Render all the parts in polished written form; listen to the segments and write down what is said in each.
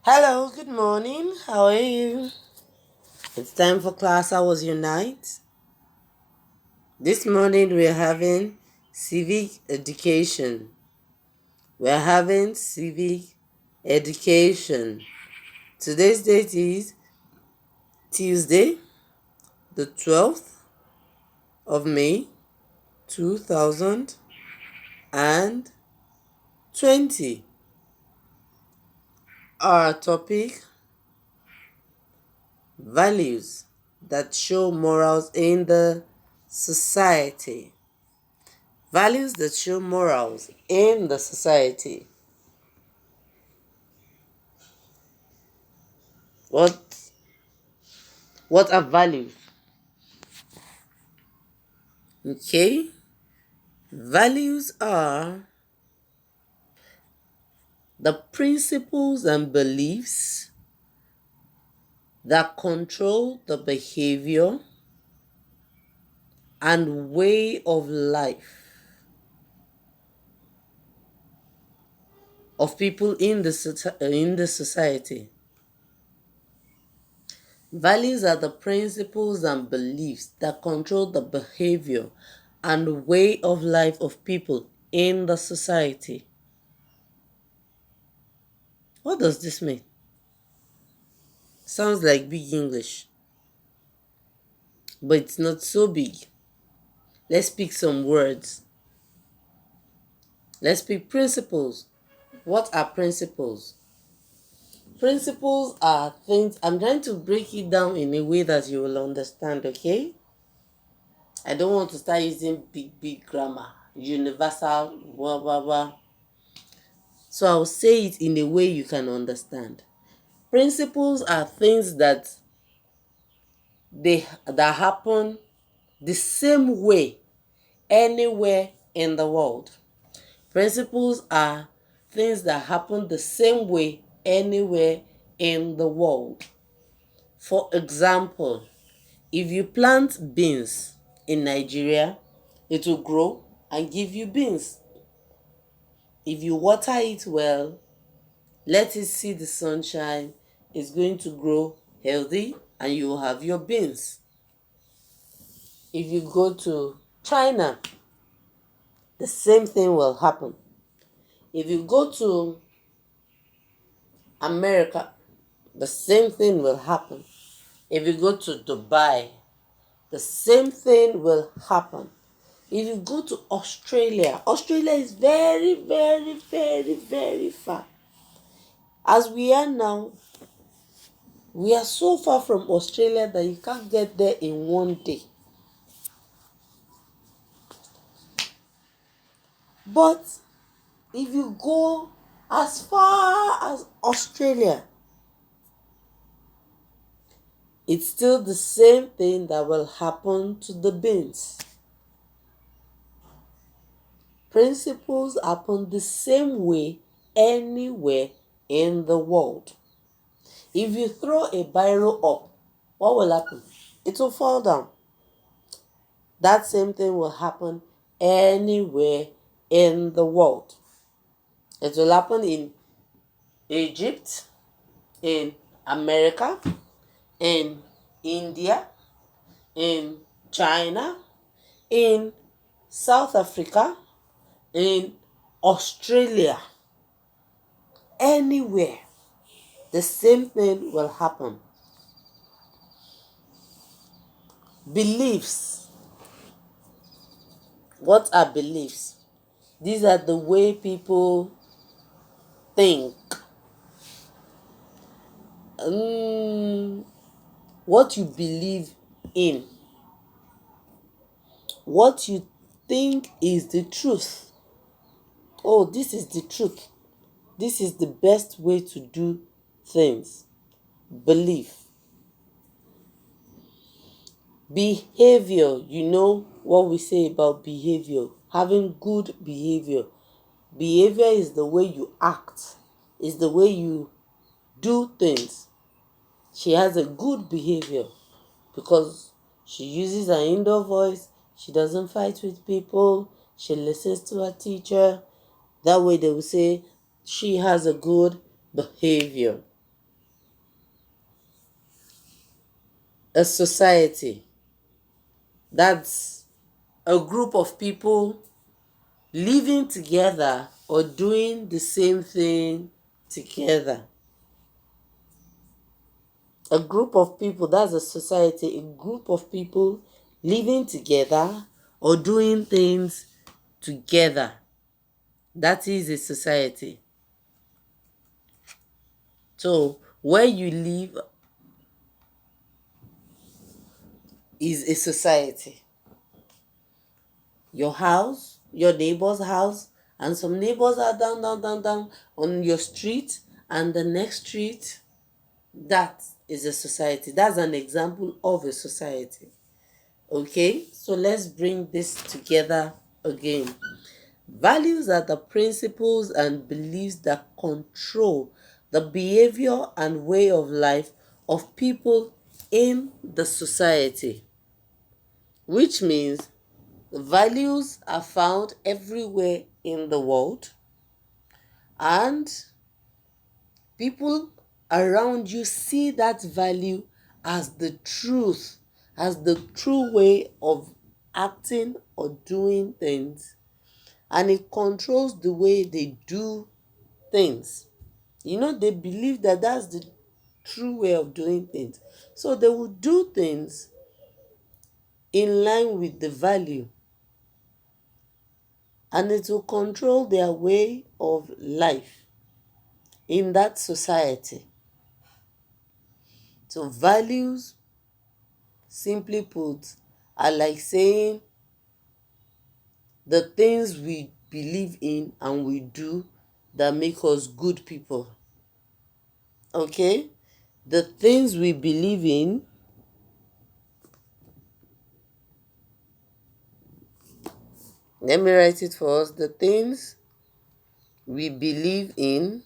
Hello, good morning. How are you? It's time for class. How was your night? This morning we're having civic education. We're having civic education. Today's date is Tuesday, the 12th of May, 2020. Our topic: values that show morals in the society. Values that show morals in the society. What what are values? Okay? Values are the principles and beliefs that control the behavior and way of life of people in the society. Values are the principles and beliefs that control the behavior and way of life of people in the society. What does this mean? Sounds like big English, but it's not so big. Let's pick some words. Let's pick principles. What are principles? Principles are things, I'm trying to break it down in a way that you will understand, okay? I don't want to start using big grammar, universal, blah, blah, blah. So I'll say it in a way you can understand. Principles are things that happen the same way anywhere in the world. Principles are things that happen the same way anywhere in the world. For example, if you plant beans in Nigeria, it will grow and give you beans. If you water it well, let it see the sunshine, it's going to grow healthy and you will have your beans. If you go to China, the same thing will happen. If you go to America, the same thing will happen. If you go to Dubai, the same thing will happen. If you go to Australia, Australia is very, very, very, very far. As we are now, we are so far from Australia that you can't get there in one day. But if you go as far as Australia, it's still the same thing that will happen to the beans. Principles happen the same way anywhere in the world. If you throw a biro up, what will happen? It will fall down. That same thing will happen anywhere in the world. It will happen in Egypt, in America, in India, in China, in South Africa, in Australia. Anywhere, the same thing will happen. Beliefs. What are beliefs? These are the way people think. What you believe in. What you think is the truth. Oh, this is the truth. This is the best way to do things. Belief. Behavior. You know what we say about behavior. Having good behavior. Behavior is the way you act. Is the way you do things. She has a good behavior because she uses her indoor voice. She doesn't fight with people. She listens to her teacher. That way they will say she has a good behavior. A society, that's a group of people living together or doing the same thing together. A group of people, that's a society, a group of people living together or doing things together. That is a society. So where you live is a society. Your house, your neighbor's house, and some neighbors are down on your street, and the next street, that is a society. That's an example of a society. Okay, so let's bring this together again. Values are the principles and beliefs that control the behavior and way of life of people in the society, which means values are found everywhere in the world, and people around you see that value as the truth, as the true way of acting or doing things, and it controls the way they do things. They believe that that's the true way of doing things, so they will do things in line with the value, and it will control their way of life in that society. So values, simply put, are like saying the things we believe in and we do that make us good people. Okay? The things we believe in, let me write it for us. The things we believe in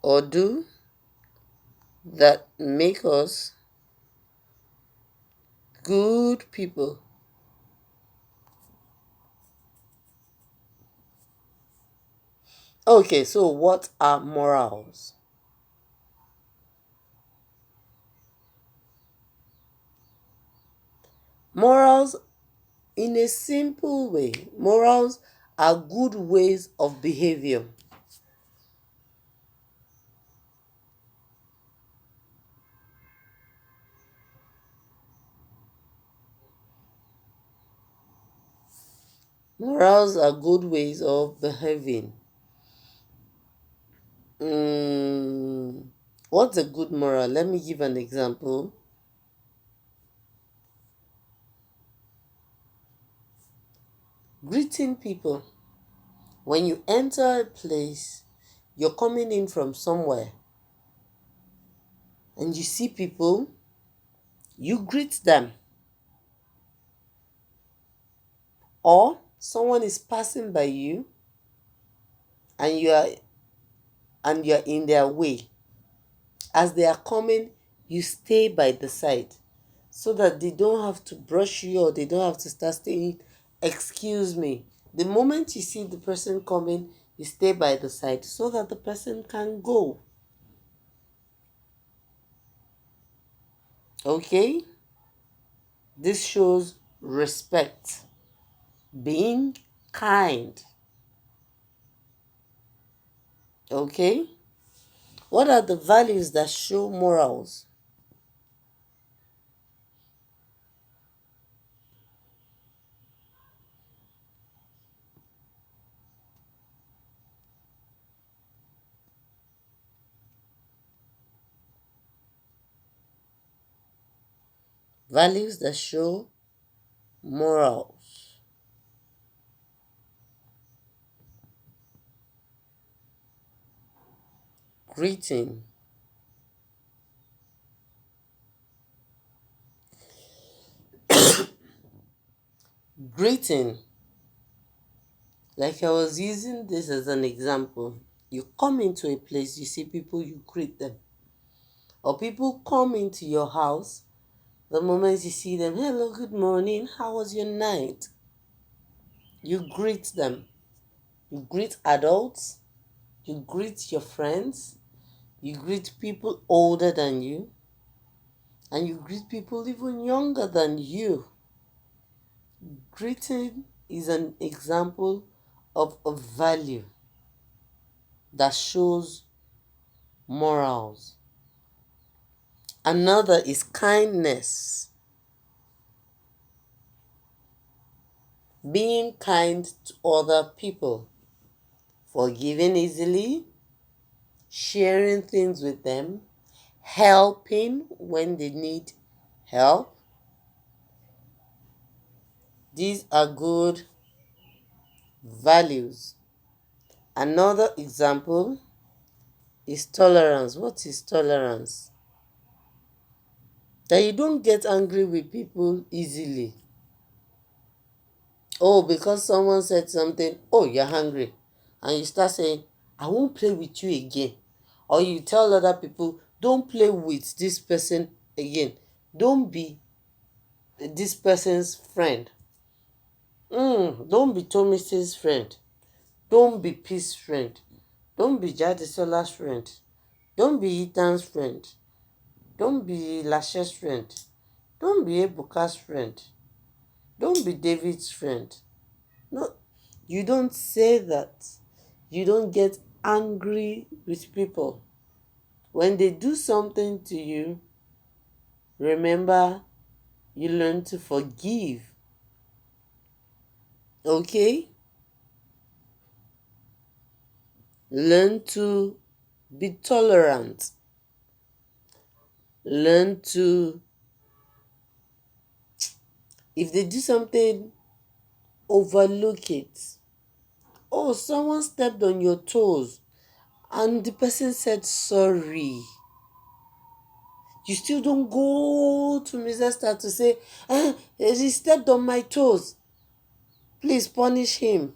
or do that make us good people. Okay, so what are morals? Morals, in a simple way, morals are good ways of behavior. Morals are good ways of behaving. What's a good moral? Let me give an example. Greeting people. When you enter a place, you're coming in from somewhere, and you see people, you greet them. Or someone is passing by you, and you're in their way. As they are coming, you stay by the side so that they don't have to brush you, or they don't have to start saying, "Excuse me." The moment you see the person coming, you stay by the side so that the person can go. Okay? This shows respect, being kind. Okay? What are the values that show morals? Values that show morals. Greeting. Greeting. Like I was using this as an example. You come into a place, you see people, you greet them. Or people come into your house, the moment you see them, "Hello, good morning, how was your night?" You greet them. You greet adults, you greet your friends, you greet people older than you, and you greet people even younger than you. Greeting is an example of a value that shows morals. Another is kindness. Being kind to other people, forgiving easily, sharing things with them, helping when they need help. These are good values. Another example is tolerance. What is tolerance? That you don't get angry with people easily. Oh, because someone said something, oh, you're hungry. And you start saying, I won't play with you again. Or you tell other people, don't play with this person again. Don't be this person's friend. Don't be Thomas's friend. Don't be Peace's friend. Don't be Jadisola's friend. Don't be Ethan's friend. Don't be Lashe's friend. Don't be Ebuka's friend. Don't be David's friend. No, you don't say that. You don't get angry with people. When they do something to you, remember you learn to forgive. Okay? Learn to be tolerant. Learn to, if they do something, overlook it. Oh, someone stepped on your toes and the person said sorry. You still don't go to Mr. Esther to say, he stepped on my toes. Please punish him.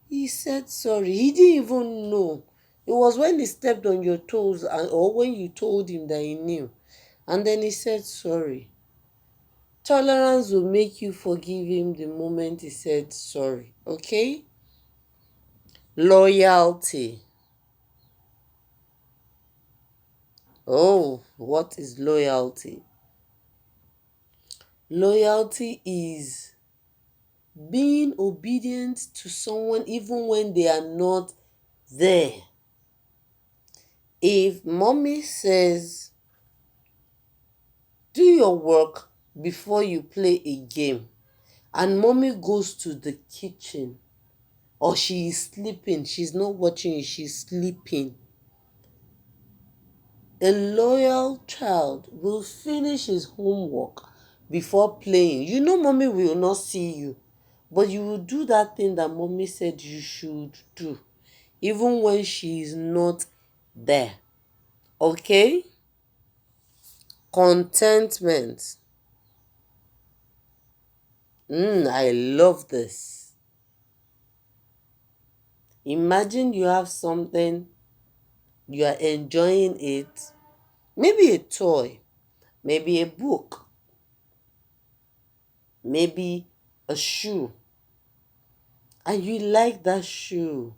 He said sorry. He didn't even know. It was when he stepped on your toes or when you told him that he knew. And then he said sorry. Tolerance will make you forgive him the moment he said sorry. Okay? Loyalty. Oh, what is loyalty? Loyalty is being obedient to someone even when they are not there. If mommy says, do your work before you play a game, and mommy goes to the kitchen, or she is sleeping, she's not watching you, she's sleeping, a loyal child will finish his homework before playing. You know mommy will not see you, but you will do that thing that mommy said you should do, even when she is not there. Okay? Contentment. I love this. Imagine you have something, you are enjoying it, maybe a toy, maybe a book, maybe a shoe, and you like that shoe.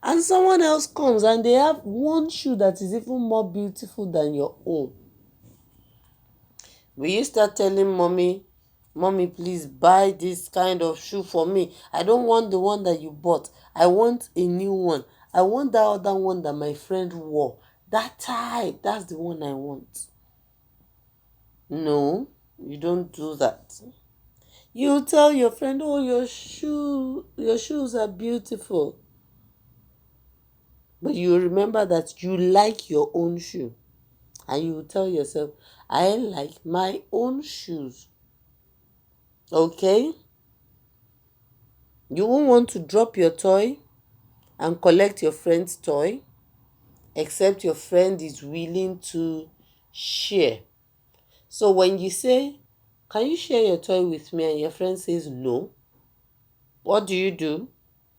And someone else comes and they have one shoe that is even more beautiful than your own. Will you start telling mommy, please buy this kind of shoe for me? I don't want the one that you bought. I want a new one. I want that other one that my friend wore. That type, that's the one I want. No, you don't do that. You tell your friend, oh, your shoes are beautiful. But you remember that you like your own shoe. And you tell yourself, I like my own shoes. Okay? You won't want to drop your toy and collect your friend's toy, except your friend is willing to share. So when you say, can you share your toy with me? And your friend says no, what do?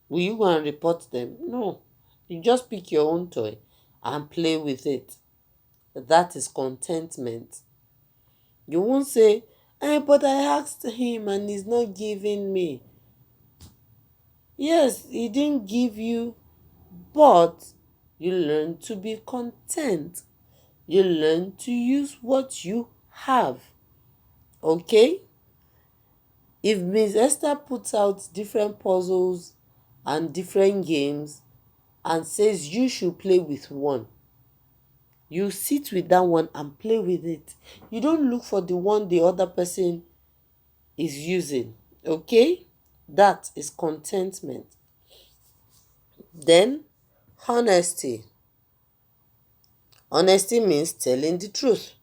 Will you go and report them? No. You just pick your own toy and play with it. That is contentment. You won't say, but I asked him and he's not giving me. Yes, he didn't give you, but you learn to be content. You learn to use what you have. Okay? If Miss Esther puts out different puzzles and different games and says you should play with one, you sit with that one and play with it. You don't look for the one the other person is using. Okay? That is contentment. Then, honesty. Honesty means telling the truth.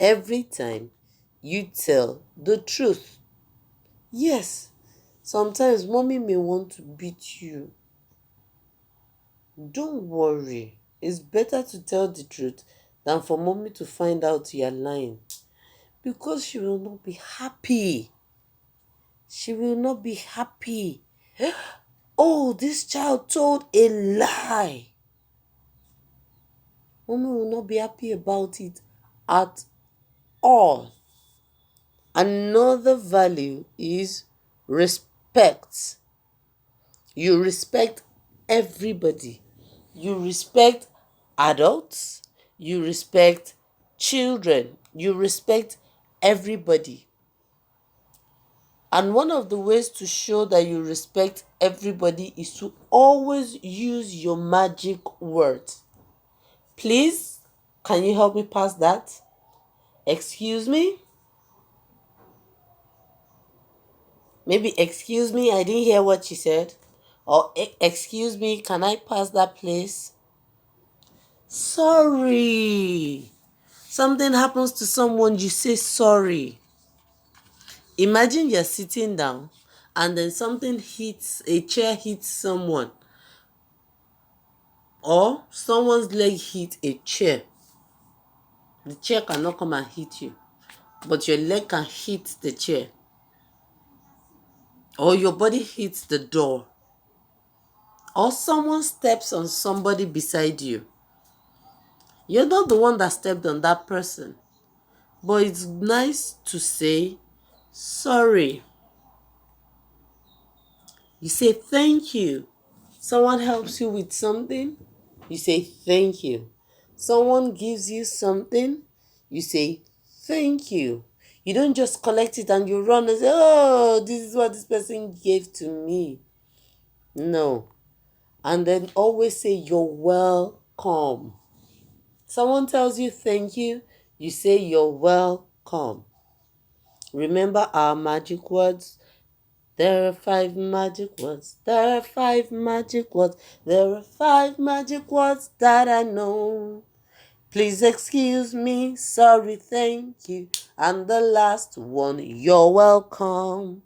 Every time you tell the truth. Yes, sometimes mommy may want to beat you. Don't worry. It's better to tell the truth than for mommy to find out you're lying. Because she will not be happy. She will not be happy. Oh, this child told a lie. Mommy will not be happy about it at all. Another value is respect. You respect everybody. You respect adults. You respect children. You respect everybody. And one of the ways to show that you respect everybody is to always use your magic words. Please, can you help me pass that? Excuse me? Maybe excuse me, I didn't hear what she said. Or excuse me, can I pass that place? Sorry. Something happens to someone, you say sorry. Imagine you're sitting down and then a chair hits someone. Or someone's leg hits a chair. The chair cannot come and hit you, but your leg can hit the chair. Or your body hits the door. Or someone steps on somebody beside you. You're not the one that stepped on that person. But it's nice to say sorry. You say thank you. Someone helps you with something, you say thank you. Someone gives you something, you say thank you. You don't just collect it and you run and say, oh, this is what this person gave to me. No. And then always say you're welcome. Someone tells you thank you, you say you're welcome. Remember our magic words? There are 5 magic words. There are 5 magic words. There are 5 magic words that I know. Please excuse me. Sorry, thank you. And the last one, you're welcome.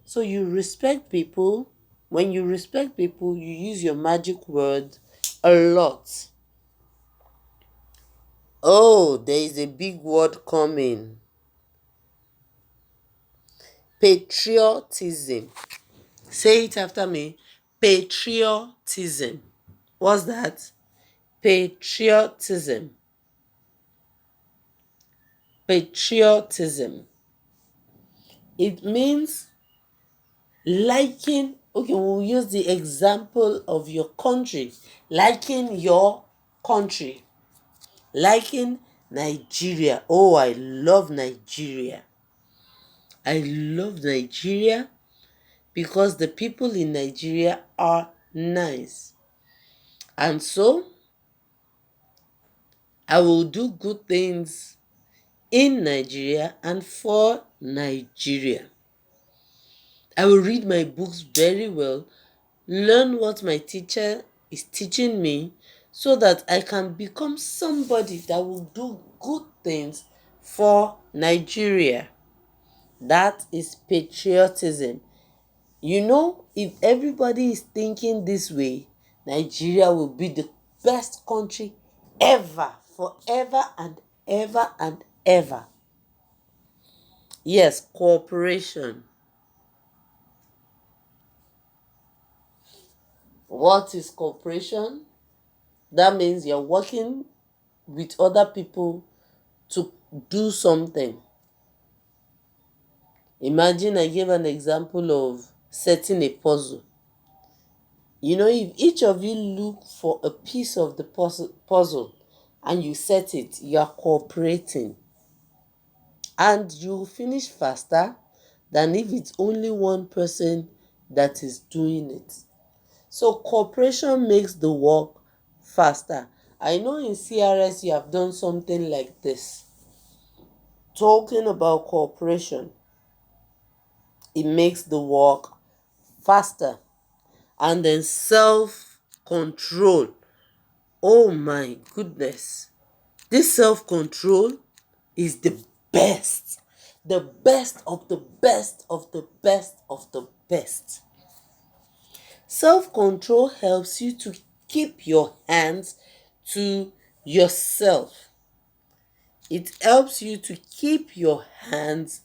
So you respect people. When you respect people, you use your magic word a lot. Oh, there is a big word coming. Patriotism. Say it after me. Patriotism. What's that? Patriotism. Patriotism. It means liking. Okay, we'll use the example of your country. Liking your country. Liking Nigeria. Oh, I love Nigeria. I love Nigeria because the people in Nigeria are nice. And so, I will do good things in Nigeria and for Nigeria. I will read my books very well, learn what my teacher is teaching me so that I can become somebody that will do good things for Nigeria. That is patriotism. You know, if everybody is thinking this way, Nigeria will be the best country ever, forever and ever and ever. Yes, cooperation. What is cooperation? That means you're working with other people to do something. Imagine I gave an example of setting a puzzle. You know, if each of you look for a piece of the puzzle and you set it, you are cooperating. And you finish faster than if it's only one person that is doing it. So cooperation makes the work faster. I know in CRS you have done something like this. Talking about cooperation, it makes the work faster. And then self-control. Oh my goodness. This self-control is the best. The best of the best of the best of the best. Self-control helps you to keep your hands to yourself. It helps you to keep your hands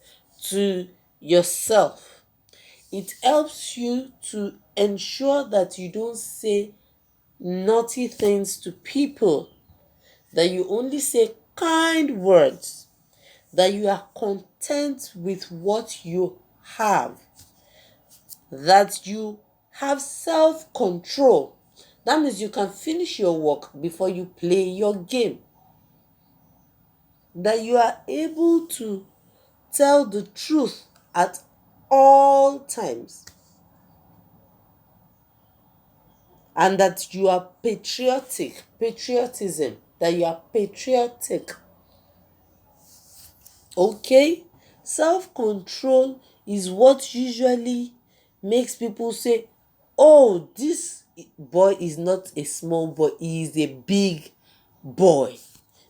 to yourself. It helps you to ensure that you don't say naughty things to people, that you only say kind words, that you are content with what you have, that you have self-control. That means you can finish your work before you play your game. That you are able to tell the truth at all times. And that you are patriotic. Patriotism. That you are patriotic. Okay? Self-control is what usually makes people say, oh, this boy is not a small boy, he is a big boy.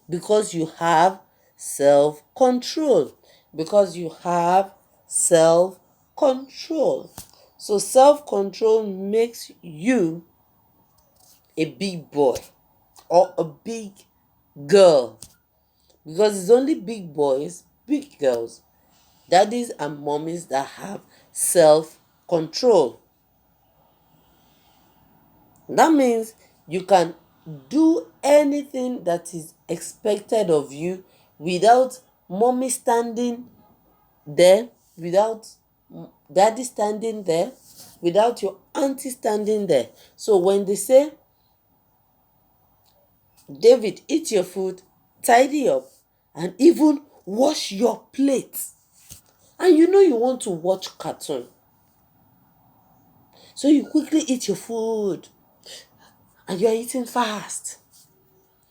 Because you have self-control. Because you have self-control. So self-control makes you a big boy or a big girl. Because it's only big boys, big girls, daddies and mommies that have self-control. That means you can do anything that is expected of you without mommy standing there, without daddy standing there, without your auntie standing there. So when they say, David, eat your food, tidy up, and even wash your plate, and you know you want to watch cartoon, so you quickly eat your food, and you are eating fast,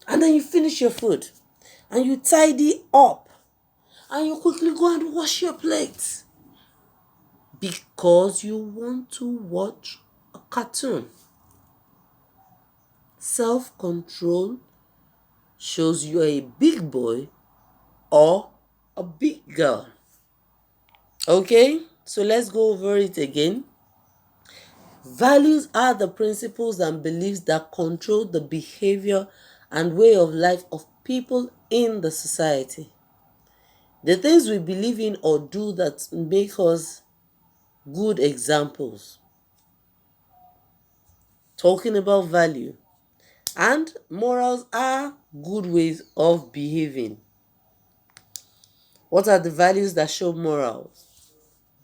and then you finish your food, and you tidy up, and you quickly go and wash your plate, because you want to watch a cartoon. Self-control shows you are a big boy or a big girl. Okay, so let's go over it again. Values are the principles and beliefs that control the behavior and way of life of people in the society. The things we believe in or do that make us good examples. Talking about value. And morals are good ways of behaving. What are the values that show morals?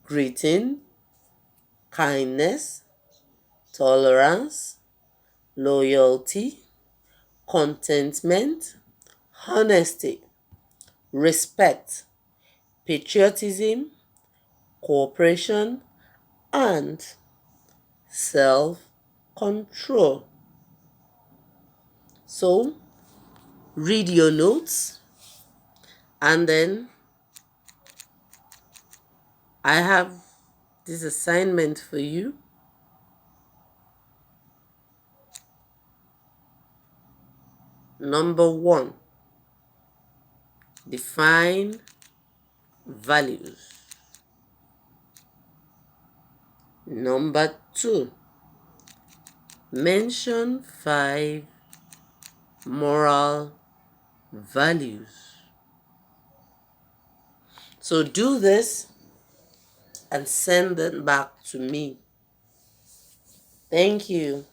Greeting, kindness, tolerance, loyalty, contentment, honesty, respect, patriotism, cooperation, and self-control. So, read your notes, and then I have this assignment for you. Number 1, define values. Number 2, mention 5 moral values. So do this and send them back to me. Thank you.